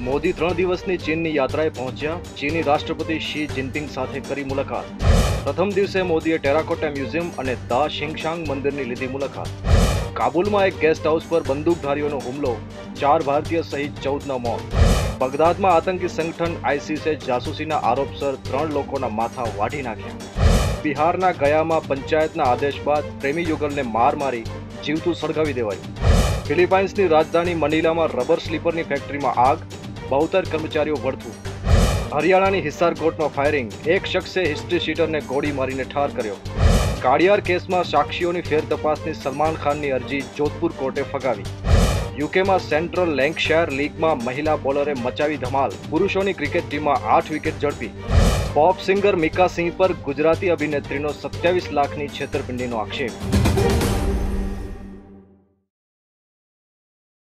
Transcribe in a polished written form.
મોદી 3 દિવસની ચીનની યાત્રાએ પહોંચ્યા. ચીની રાષ્ટ્રપતિ શી જિનપિંગ સાથે કરી મુલાકાત. પ્રથમ દિવસે મોદીએ ટેરાકોટા મ્યુઝિયમ અને દા શિંગશાંગ મંદિરની લીધી મુલાકાત. કાબુલમાં એક ગેસ્ટ હાઉસ પર બંદૂકધારીઓનો હુમલો, 4 ભારતીય સહિત 14ના મોત. બગદાદમાં આતંકી સંગઠન આઈસીસે જાસૂસીના આરોપસર 3 લોકોના માથા વાઢી નાખ્યા. બિહારના ગયામાં પંચાયતના આદેશ બાદ પ્રેમી યુગલને મારી જીવતું સળગાવી દેવાયું. ફિલિપાઇન્સની રાજધાની મનીલામાં રબર સ્લીપરની ફેક્ટરીમાં આગ, 72 કર્મચારીઓ વળતું. હરિયાણાની હિસારકોટમાં ફાયરિંગ, એક શખ્સે હિસ્ટ્રી શીટરને ગોળી મારીને ઠાર કર્યો. કાળિયાર કેસમાં સાક્ષીઓની ફેર તપાસની સલમાન ખાનની અરજી જોધપુર કોર્ટે ફગાવી. યુકેમાં સેન્ટ્રલ લેન્કશાયર લીગમાં મહિલા બોલરે મચાવી ધમાલ, પુરુષોની ક્રિકેટ ટીમમાં 8 વિકેટ ઝડપી. પોપ સિંગર મીકા સિંહ પર ગુજરાતી અભિનેત્રીનો 27 લાખની છેતરપિંડીનો આક્ષેપ.